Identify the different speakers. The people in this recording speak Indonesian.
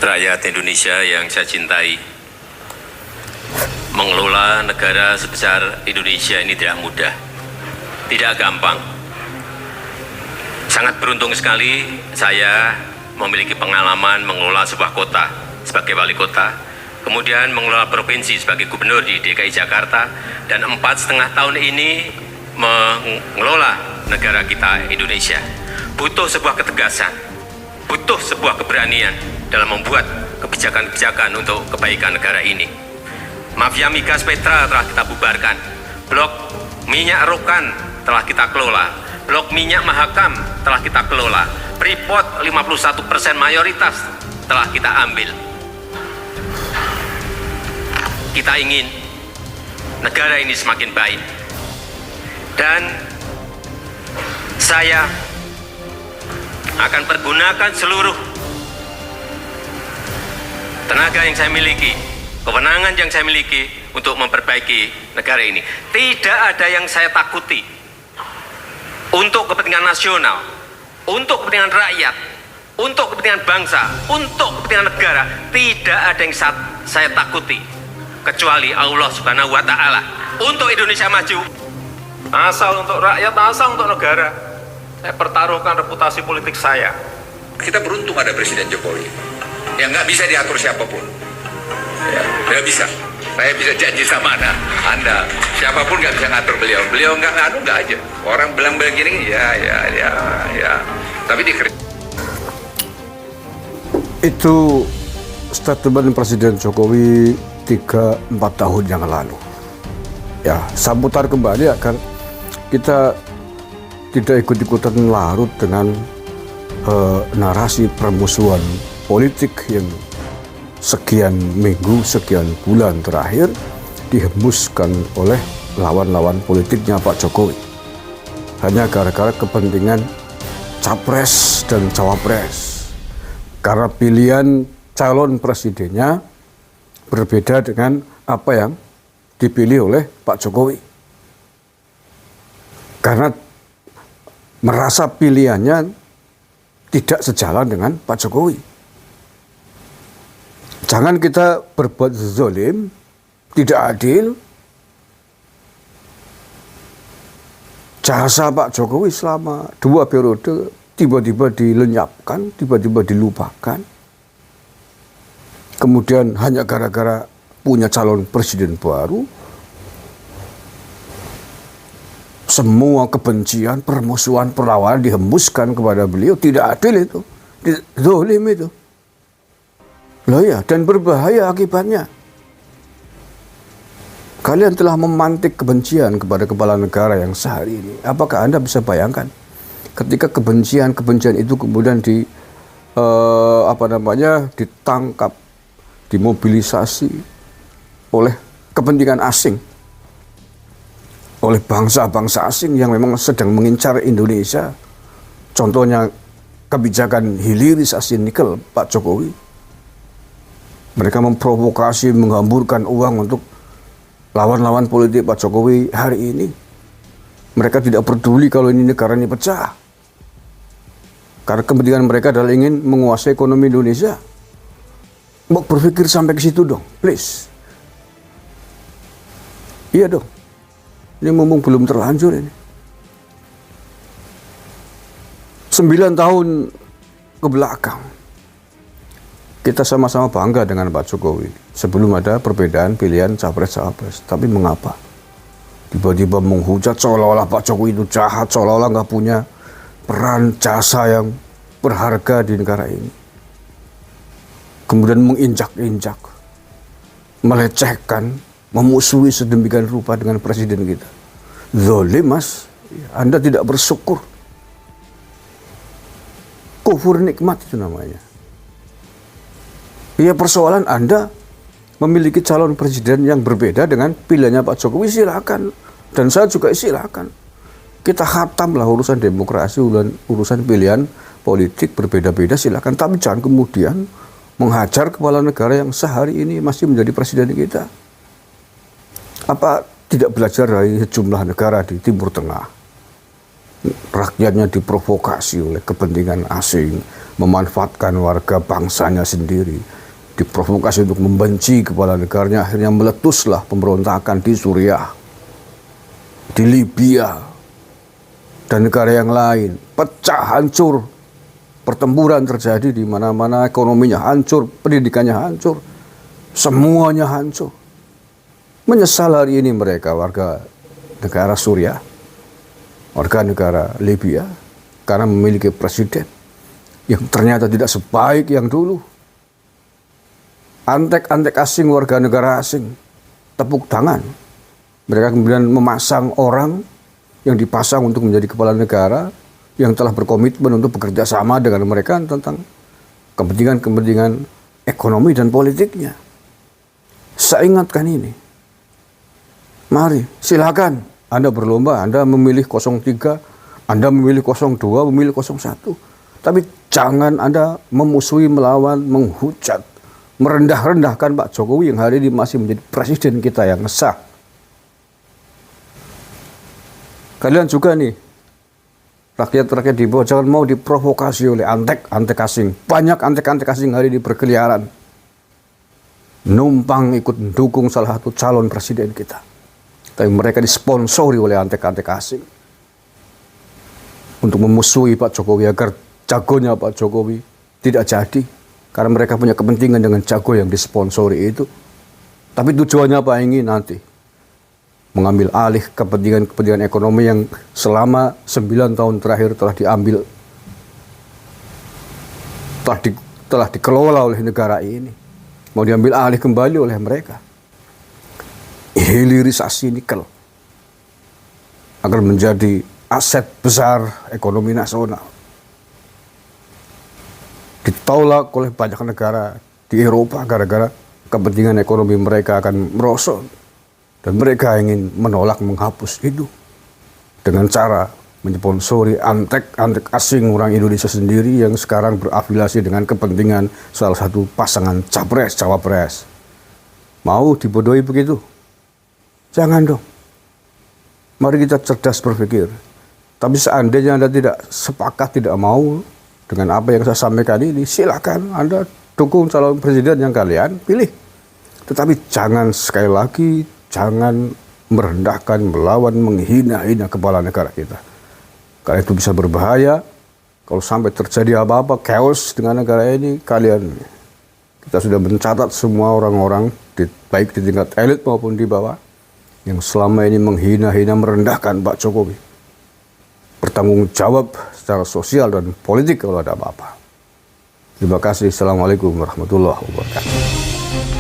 Speaker 1: Rakyat Indonesia yang saya cintai, mengelola negara sebesar Indonesia ini tidak mudah, tidak gampang. Sangat beruntung sekali saya memiliki pengalaman mengelola sebuah kota sebagai wali kota, kemudian mengelola provinsi sebagai gubernur di DKI Jakarta, dan 4,5 tahun ini mengelola negara kita Indonesia. Butuh sebuah ketegasan, butuh sebuah keberanian dalam membuat kebijakan-kebijakan untuk kebaikan negara ini. Mafia migas Petra telah kita bubarkan, blok minyak Rokan telah kita kelola, blok minyak Mahakam telah kita kelola, Freeport 51% mayoritas telah kita ambil. Kita ingin negara ini semakin baik, dan saya akan pergunakan seluruh tenaga yang saya miliki, kewenangan yang saya miliki untuk memperbaiki negara ini. Tidak ada yang saya takuti. Untuk kepentingan nasional, untuk kepentingan rakyat, untuk kepentingan bangsa, untuk kepentingan negara, tidak ada yang saya takuti kecuali Allah Subhanahu wa Ta'ala. Untuk Indonesia maju, asal untuk rakyat, asal untuk negara, saya pertaruhkan reputasi politik saya.
Speaker 2: Kita beruntung ada Presiden Jokowi yang nggak bisa diatur siapapun. Ya, nggak bisa. Saya bisa janji sama Anda, siapapun nggak bisa ngatur beliau. Beliau nggak aja. Orang bilang begini, ya. Tapi
Speaker 3: itu statement Presiden Jokowi 3-4 tahun yang lalu. Ya, saya putar kembali agar kita tidak ikut-ikutan larut dengan narasi permusuhan politik yang sekian minggu, sekian bulan terakhir dihembuskan oleh lawan-lawan politiknya Pak Jokowi. Hanya gara-gara kepentingan capres dan cawapres. Karena pilihan calon presidennya berbeda dengan apa yang dipilih oleh Pak Jokowi. Karena merasa pilihannya tidak sejalan dengan Pak Jokowi. Jangan kita berbuat zalim, tidak adil. Jasa Pak Jokowi selama 2 periode tiba-tiba dilenyapkan, tiba-tiba dilupakan. Kemudian hanya gara-gara punya calon presiden baru, semua kebencian, permusuhan, perlawanan dihembuskan kepada beliau. Tidak adil itu, zalim itu. Loh ya, dan berbahaya akibatnya. Kalian telah memantik kebencian kepada kepala negara yang sehari ini. Apakah Anda bisa bayangkan ketika kebencian itu kemudian ditangkap, dimobilisasi oleh kepentingan asing, oleh bangsa-bangsa asing yang memang sedang mengincar Indonesia. Contohnya kebijakan hilirisasi nikel Pak Jokowi. Mereka memprovokasi, menghamburkan uang untuk lawan-lawan politik Pak Jokowi hari ini. Mereka tidak peduli kalau ini negara ini pecah. Karena kepentingan mereka adalah ingin menguasai ekonomi Indonesia. Mau berpikir sampai ke situ dong, please. Iya dong. Ini mumpung belum terlanjur ini. 9 tahun ke belakang, kita sama-sama bangga dengan Pak Jokowi. Sebelum ada perbedaan pilihan capres-cawapres. Tapi mengapa tiba-tiba menghujat seolah-olah Pak Jokowi itu jahat, seolah-olah nggak punya peran jasa yang berharga di negara ini. Kemudian menginjak-injak, melecehkan, memusuhi sedemikian rupa dengan presiden kita. Zalim, Mas. Anda tidak bersyukur. Kufur nikmat itu namanya. Ya, persoalan Anda memiliki calon presiden yang berbeda dengan pilihannya Pak Jokowi, silakan. Dan saya juga silakan. Kita khatamlah urusan demokrasi, urusan pilihan politik berbeda-beda, silakan. Tapi jangan kemudian menghajar kepala negara yang sehari ini masih menjadi presiden kita. Apa tidak belajar dari sejumlah negara di Timur Tengah? rakyatnya diprovokasi oleh kepentingan asing, memanfaatkan warga bangsanya sendiri, diprovokasi untuk membenci kepala negaranya, akhirnya meletuslah pemberontakan di Suriah, di Libya, dan negara yang lain. Pecah, hancur, pertempuran terjadi di mana-mana, ekonominya hancur, pendidikannya hancur, semuanya hancur. Menyesal hari ini mereka warga negara Suriah, warga negara Libya, karena memiliki presiden yang ternyata tidak sebaik yang dulu. Antek-antek asing, warga negara asing, tepuk tangan. Mereka kemudian memasang orang yang dipasang untuk menjadi kepala negara yang telah berkomitmen untuk bekerja sama dengan mereka tentang kepentingan-kepentingan ekonomi dan politiknya. Saya ingatkan ini. Mari, silakan Anda berlomba, Anda memilih 03, Anda memilih 02, memilih 01. Tapi jangan Anda memusuhi, melawan, menghujat, merendah-rendahkan Pak Jokowi yang hari ini masih menjadi presiden kita yang sah. Kalian juga nih, rakyat-rakyat di bawah, jangan mau diprovokasi oleh antek-antek asing. Banyak antek-antek asing hari ini berkeliaran, numpang ikut mendukung salah satu calon presiden kita. Tapi mereka disponsori oleh antek-antek asing untuk memusuhi Pak Jokowi agar jagonya Pak Jokowi tidak jadi. Karena mereka punya kepentingan dengan jago yang disponsori itu. Tapi tujuannya apa? Ingin nanti mengambil alih kepentingan ekonomi yang selama 9 tahun terakhir telah diambil, telah dikelola oleh negara ini. Mau diambil alih kembali oleh mereka. Hilirisasi nikel agar menjadi aset besar ekonomi nasional. Ditolak oleh banyak negara di Eropa gara-gara kepentingan ekonomi mereka akan merosot. Dan mereka ingin menolak, menghapus itu dengan cara menyponsori antek-antek asing orang Indonesia sendiri yang sekarang berafiliasi dengan kepentingan salah satu pasangan capres, cawapres. Mau dibodohi begitu? Jangan dong. Mari kita cerdas berpikir. Tapi seandainya Anda tidak sepakat, tidak mau dengan apa yang saya sampaikan ini, silakan Anda dukung calon presiden yang kalian pilih. Tetapi jangan sekali lagi, jangan merendahkan, melawan, menghina-hina kepala negara kita. Karena itu bisa berbahaya. Kalau sampai terjadi apa-apa, chaos dengan negara ini, kita sudah mencatat semua orang-orang, baik di tingkat elit maupun di bawah, yang selama ini menghina-hina, merendahkan Pak Jokowi. Bertanggung jawab secara sosial dan politik kalau ada apa-apa. Terima kasih. Assalamualaikum warahmatullahi wabarakatuh.